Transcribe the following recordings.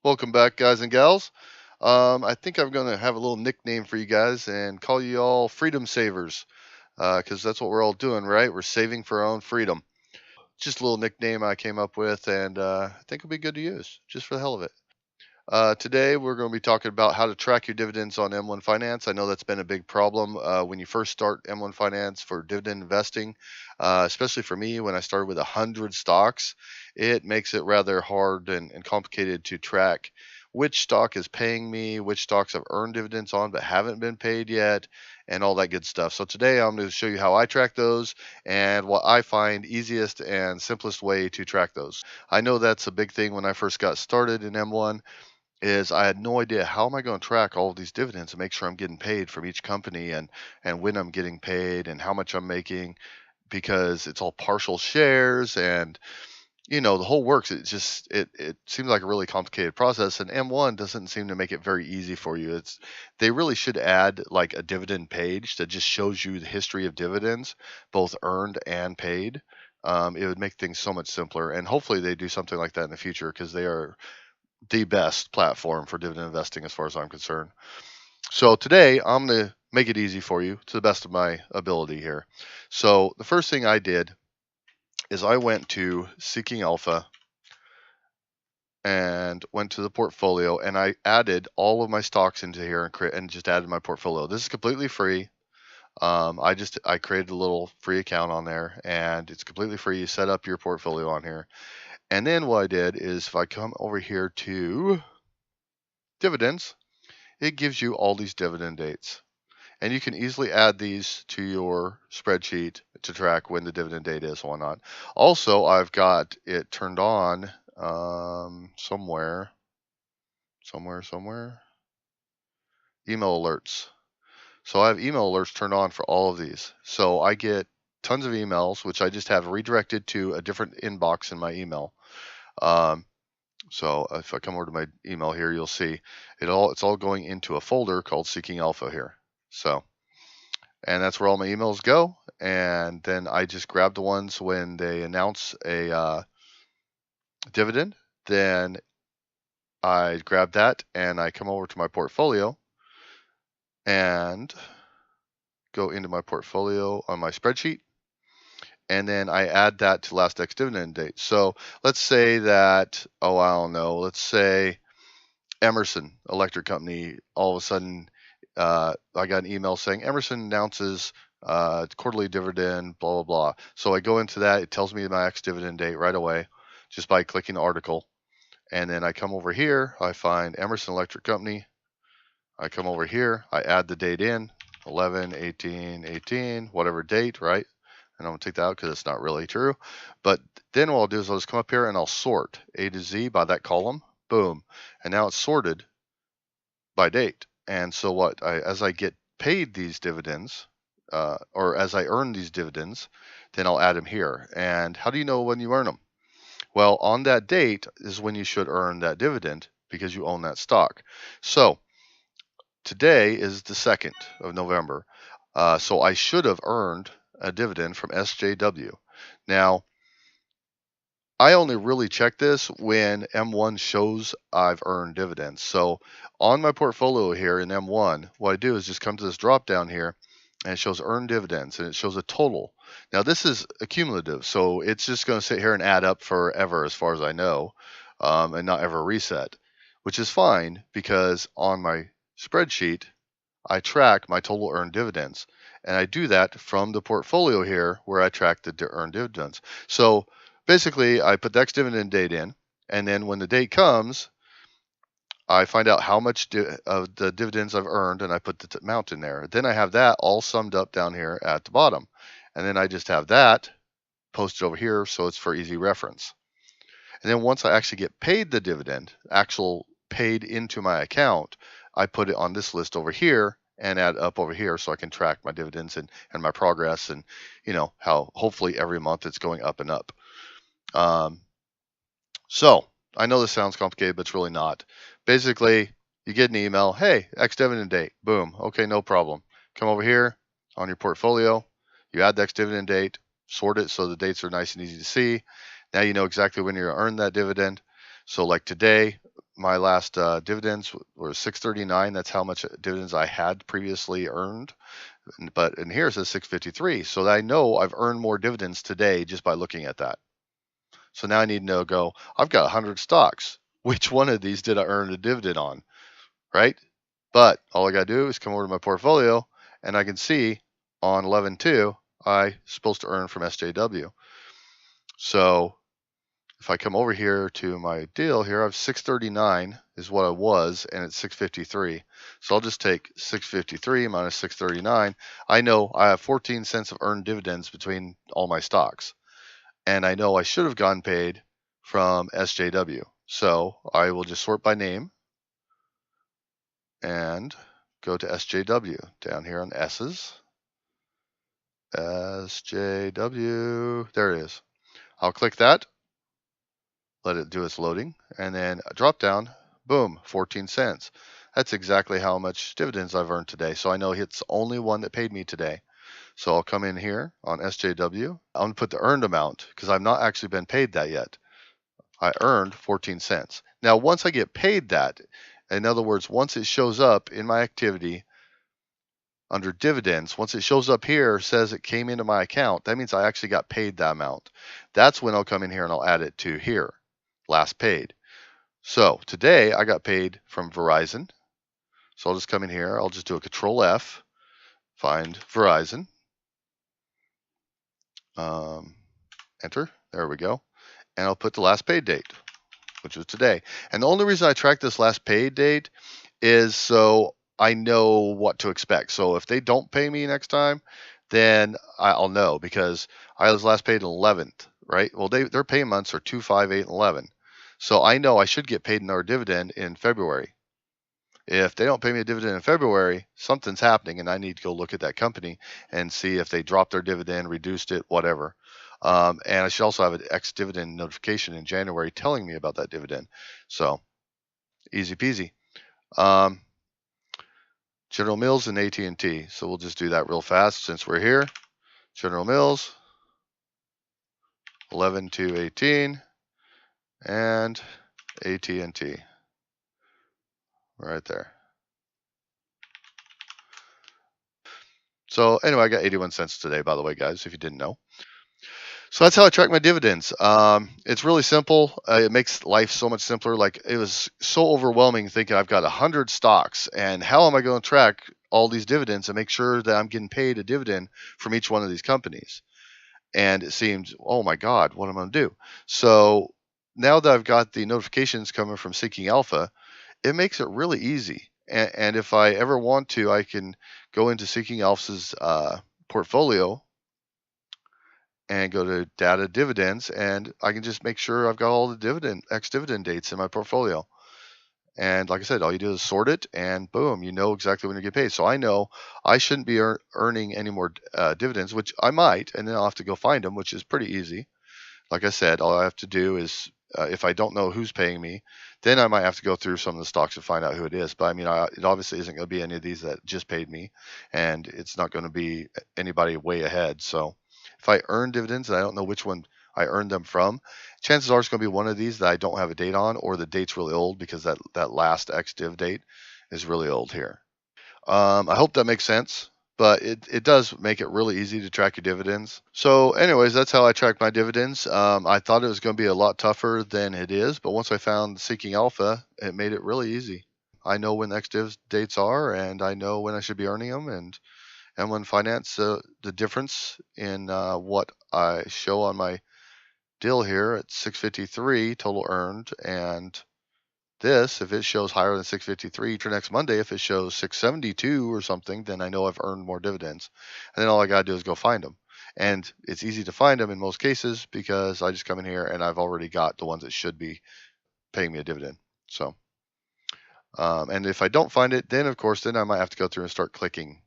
Welcome back, guys and gals. I think I'm going to have a little nickname for you guys and call you all freedom savers because that's what we're all doing, right? We're saving for our own freedom. Just a little nickname I came up with, and I think it'll be good to use just for the hell of it. Today, we're going to be talking about how to track your dividends on M1 Finance. I know that's been a big problem when you first start M1 Finance for dividend investing, especially for me when I started with 100 stocks. It makes it rather hard and complicated to track which stock is paying me, which stocks I've earned dividends on but haven't been paid yet, and all that good stuff. So today, I'm going to show you how I track those and what I find easiest and simplest way to track those. I know that's a big thing when I first got started in M1 is I had no idea how am I going to track all of these dividends and make sure I'm getting paid from each company and when I'm getting paid and how much I'm making because it's all partial shares and the whole works. It seems like a really complicated process, and M1 doesn't seem to make it very easy for you. They really should add like a dividend page that just shows you the history of dividends, both earned and paid. It would make things so much simpler, and hopefully they do something like that in the future because they are the best platform for dividend investing as far as I'm concerned. So today I'm going to make it easy for you to the best of my ability here. So the first thing I did is I went to Seeking Alpha and went to the portfolio and I added all of my stocks into here and just added my portfolio. This is completely free. I created a little free account on there and it's completely free. You set up your portfolio on here. And then what I did is if I come over here to dividends, it gives you all these dividend dates. And you can easily add these to your spreadsheet to track when the dividend date is and whatnot. Also, I've got it turned on somewhere. Email alerts. So I have email alerts turned on for all of these. So I get tons of emails, which I just have redirected to a different inbox in my email. So if I come over to my email here, you'll see it's all going into a folder called Seeking Alpha here. So, and that's where all my emails go. And then I just grab the ones when they announce a dividend. Then I grab that and I come over to my portfolio and go into my portfolio on my spreadsheet. And then I add that to last ex-dividend date. So let's say that, I don't know, let's say Emerson Electric Company, all of a sudden, I got an email saying Emerson announces quarterly dividend, blah, blah, blah. So I go into that. It tells me my ex-dividend date right away just by clicking the article. And then I come over here. I find Emerson Electric Company. I come over here. I add the date in, 11/18/18, whatever date, right? And I'm going to take that out because it's not really true. But then what I'll do is I'll just come up here and I'll sort A to Z by that column. Boom. And now it's sorted by date. And so as I get paid these dividends, or as I earn these dividends, then I'll add them here. And how do you know when you earn them? Well, on that date is when you should earn that dividend because you own that stock. So today is the 2nd of November. So I should have earned a dividend from SJW. Now, I only really check this when M1 shows I've earned dividends. So on my portfolio here in M1, what I do is just come to this drop down here and it shows earned dividends and it shows a total. Now this is accumulative, so it's just going to sit here and add up forever as far as I know, and not ever reset, which is fine because on my spreadsheet, I track my total earned dividends. And I do that from the portfolio here where I track the earned dividends. So basically, I put the ex-dividend date in, and then when the date comes, I find out how much of the dividends I've earned, and I put the amount in there. Then I have that all summed up down here at the bottom. And then I just have that posted over here so it's for easy reference. And then once I actually get paid the dividend, actual paid into my account, I put it on this list over here and add up over here so I can track my dividends and my progress and, how hopefully every month it's going up and up. So I know this sounds complicated, but it's really not. Basically, you get an email, hey, ex-dividend date, boom, okay, no problem. Come over here on your portfolio, you add the ex-dividend date, sort it so the dates are nice and easy to see. Now you know exactly when you're going to earn that dividend. So like today, my last dividends were 639. That's how much dividends I had previously earned. But in here it says 653. So I know I've earned more dividends today just by looking at that. So now I need to go, I've got 100 stocks. Which one of these did I earn a dividend on? Right? But all I got to do is come over to my portfolio and I can see on 11/2, I'm supposed to earn from SJW. So if I come over here to my deal here, I have 639 is what I was, and it's 653. So I'll just take 653 minus 639. I know I have 14 cents of earned dividends between all my stocks. And I know I should have gotten paid from SJW. So I will just sort by name and go to SJW down here on S's. SJW, there it is. I'll click that, let it do its loading, and then a drop down, boom, 14 cents. That's exactly how much dividends I've earned today. So I know it's the only one that paid me today. So I'll come in here on SJW. I'm going to put the earned amount because I've not actually been paid that yet. I earned 14 cents. Now, once I get paid that, in other words, once it shows up in my activity under dividends, once it shows up here, says it came into my account, that means I actually got paid that amount. That's when I'll come in here and I'll add it to here, last paid. So today I got paid from Verizon. So I'll just come in here, I'll just do a Control F, find Verizon, enter, there we go, and I'll put the last paid date, which was today. And the only reason I track this last paid date is so I know what to expect. So if they don't pay me next time, then I'll know because I was last paid 11th, right? Well, their pay months are 2, 5, 8, and 11. So I know I should get paid another dividend in February. If they don't pay me a dividend in February, something's happening, and I need to go look at that company and see if they dropped their dividend, reduced it, whatever. And I should also have an ex-dividend notification in January telling me about that dividend. So easy peasy. General Mills and AT&T. So we'll just do that real fast since we're here. General Mills, 11/2/18, and AT&T. Right there. So anyway, I got 81 cents today, by the way, guys, if you didn't know. So that's how I track my dividends. It's really simple. It makes life so much simpler. Like it was so overwhelming thinking I've got 100 stocks and how am I going to track all these dividends and make sure that I'm getting paid a dividend from each one of these companies? And it seemed, oh my God, what am I going to do? So now that I've got the notifications coming from Seeking Alpha, it makes it really easy. And if I ever want to, I can go into Seeking Alpha's portfolio and go to data dividends, and I can just make sure I've got all the ex-dividend dates in my portfolio. And like I said, all you do is sort it, and boom, you know exactly when you get paid. So I know I shouldn't be earning any more dividends, which I might, and then I'll have to go find them, which is pretty easy. Like I said, all I have to do is, if I don't know who's paying me, then I might have to go through some of the stocks to find out who it is. But I mean, it obviously isn't going to be any of these that just paid me, and it's not going to be anybody way ahead. So if I earn dividends and I don't know which one I earned them from, chances are it's going to be one of these that I don't have a date on, or the date's really old because that last ex-div date is really old here. I hope that makes sense, but it does make it really easy to track your dividends. So anyways, that's how I track my dividends. I thought it was going to be a lot tougher than it is, but once I found Seeking Alpha, it made it really easy. I know when the ex-div dates are, and I know when I should be earning them, and when finance, the difference in what I show on my deal here at 653 total earned, and this, if it shows higher than 653 for next Monday, if it shows 672 or something, then I know I've earned more dividends. And then all I got to do is go find them. And it's easy to find them in most cases because I just come in here and I've already got the ones that should be paying me a dividend. So, and if I don't find it, then of course, then I might have to go through and start clicking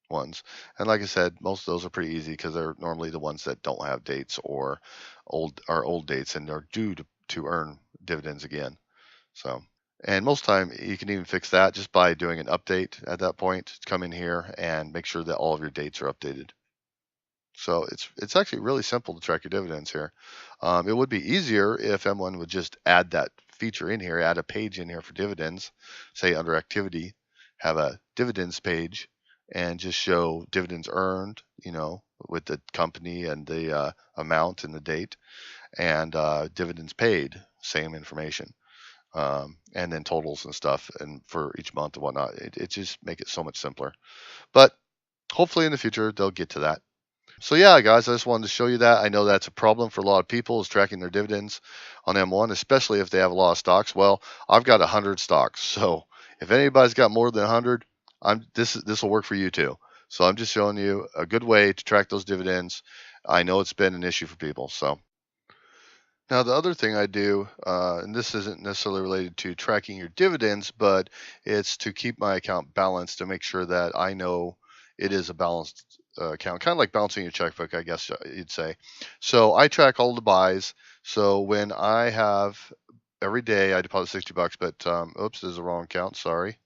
ones. And like I said, most of those are pretty easy because they're normally the ones that don't have dates or old dates and are due to earn dividends again. So, and most time you can even fix that just by doing an update at that point. Come in here and make sure that all of your dates are updated. So it's actually really simple to track your dividends here. It would be easier if M1 would just add that feature in here, add a page in here for dividends, say under activity, have a dividends page, and just show dividends earned, with the company and the amount and the date, and dividends paid, same information, and then totals and stuff, and for each month and whatnot. It just make it so much simpler. But hopefully in the future they'll get to that. So yeah, guys, I just wanted to show you that. I know that's a problem for a lot of people, is tracking their dividends on M1, especially if they have a lot of stocks. Well, I've got 100 stocks, so if anybody's got more than 100, this will work for you too. So I'm just showing you a good way to track those dividends. I know it's been an issue for people. So now the other thing I do, and this isn't necessarily related to tracking your dividends, but it's to keep my account balanced, to make sure that I know it is a balanced account, kind of like balancing your checkbook, I guess you'd say. So I track all the buys. So when I have every day I deposit $60, but oops, there's a wrong account. Sorry.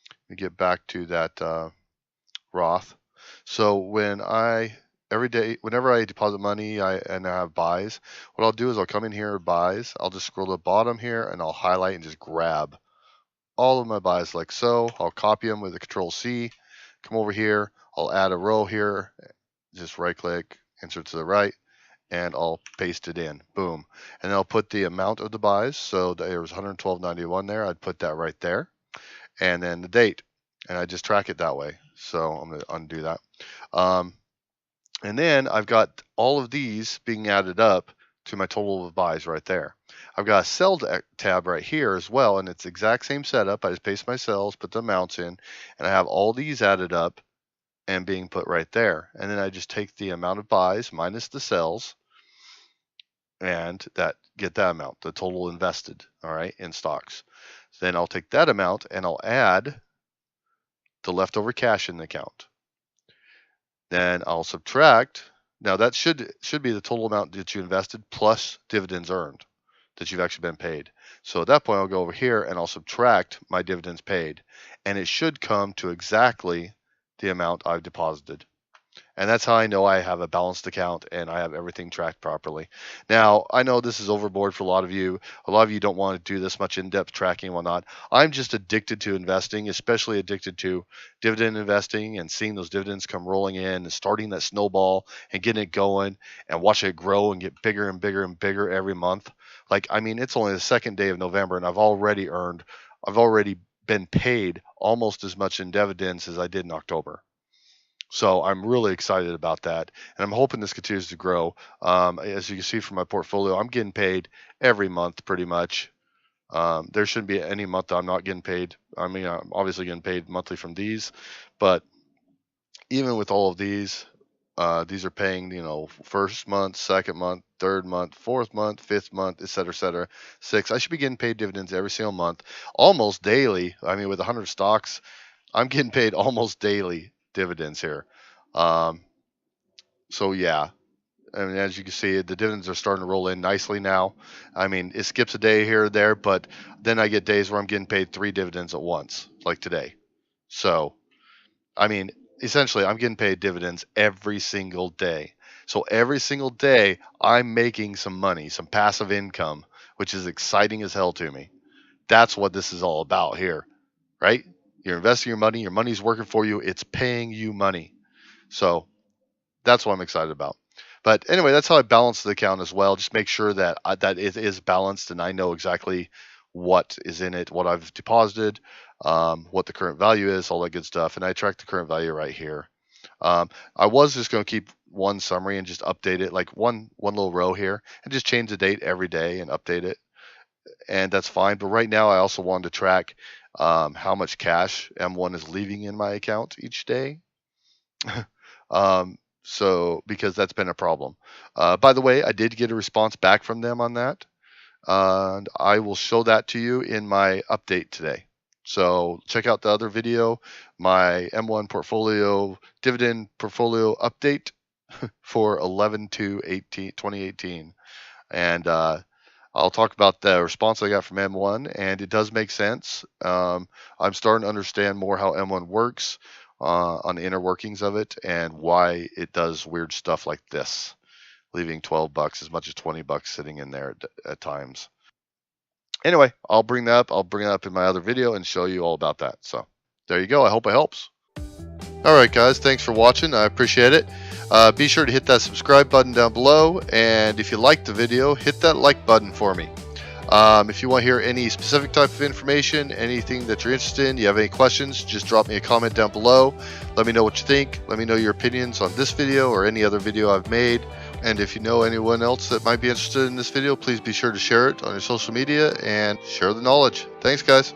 Let me get back to that Roth. So every day, whenever I deposit money and I have buys, what I'll do is I'll come in here, buys. I'll just scroll to the bottom here and I'll highlight and just grab all of my buys like so. I'll copy them with a Control C. Come over here. I'll add a row here. Just right click, insert to the right, and I'll paste it in. Boom. And I'll put the amount of the buys. So there was 112.91 there. I'd put that right there. And then the date. And I just track it that way. So I'm going to undo that. And then I've got all of these being added up to my total of buys right there. I've got a sell tab right here as well, and it's the exact same setup. I just paste my cells, put the amounts in, and I have all these added up and being put right there. And then I just take the amount of buys minus the sells, and get that amount, the total invested, all right, in stocks. Then I'll take that amount and I'll add the leftover cash in the account. Then I'll subtract. Now that should be the total amount that you invested plus dividends earned that you've actually been paid. So at that point, I'll go over here and I'll subtract my dividends paid, and it should come to exactly the amount I've deposited. And that's how I know I have a balanced account and I have everything tracked properly. Now, I know this is overboard for a lot of you. A lot of you don't want to do this much in-depth tracking and whatnot. I'm just addicted to investing, especially addicted to dividend investing and seeing those dividends come rolling in and starting that snowball and getting it going and watching it grow and get bigger and bigger and bigger every month. It's only the second day of November and I've already been paid almost as much in dividends as I did in October. So I'm really excited about that, and I'm hoping this continues to grow. As you can see from my portfolio, I'm getting paid every month pretty much. There shouldn't be any month that I'm not getting paid. I'm obviously getting paid monthly from these, but even with all of these are paying, first month, second month, third month, fourth month, fifth month, et cetera, six. I should be getting paid dividends every single month, almost daily. With 100 stocks, I'm getting paid almost daily dividends here. So yeah, as you can see, the dividends are starting to roll in nicely now. It skips a day here or there, but then I get days where I'm getting paid 3 dividends at once, like today. So, essentially, I'm getting paid dividends every single day. So every single day, I'm making some money, some passive income, which is exciting as hell to me. That's what this is all about here, right? You're investing your money's working for you, it's paying you money. So that's what I'm excited about. But anyway, that's how I balance the account as well. Just make sure that it is balanced and I know exactly what is in it, what I've deposited, what the current value is, all that good stuff. And I track the current value right here. I was just going to keep one summary and just update it, like one little row here, and just change the date every day and update it. And that's fine. But right now, I also wanted to track how much cash M1 is leaving in my account each day. So because that's been a problem. By the way, I did get a response back from them on that, and I will show that to you in my update today. So check out the other video, my M1 portfolio dividend portfolio update for 11/2/2018, and I'll talk about the response I got from M1, and it does make sense. I'm starting to understand more how M1 works, on the inner workings of it, and why it does weird stuff like this, leaving $12, as much as $20 sitting in there at times. Anyway, I'll bring that up. I'll bring it up in my other video and show you all about that. So there you go. I hope it helps. All right, guys, thanks for watching. I appreciate it. Be sure to hit that subscribe button down below, and if you liked the video, hit that like button for me. If you want to hear any specific type of information, anything that you're interested in, you have any questions, just drop me a comment down below. Let me know what you think. Let me know your opinions on this video or any other video I've made. And if you know anyone else that might be interested in this video, please be sure to share it on your social media and share the knowledge. Thanks, guys.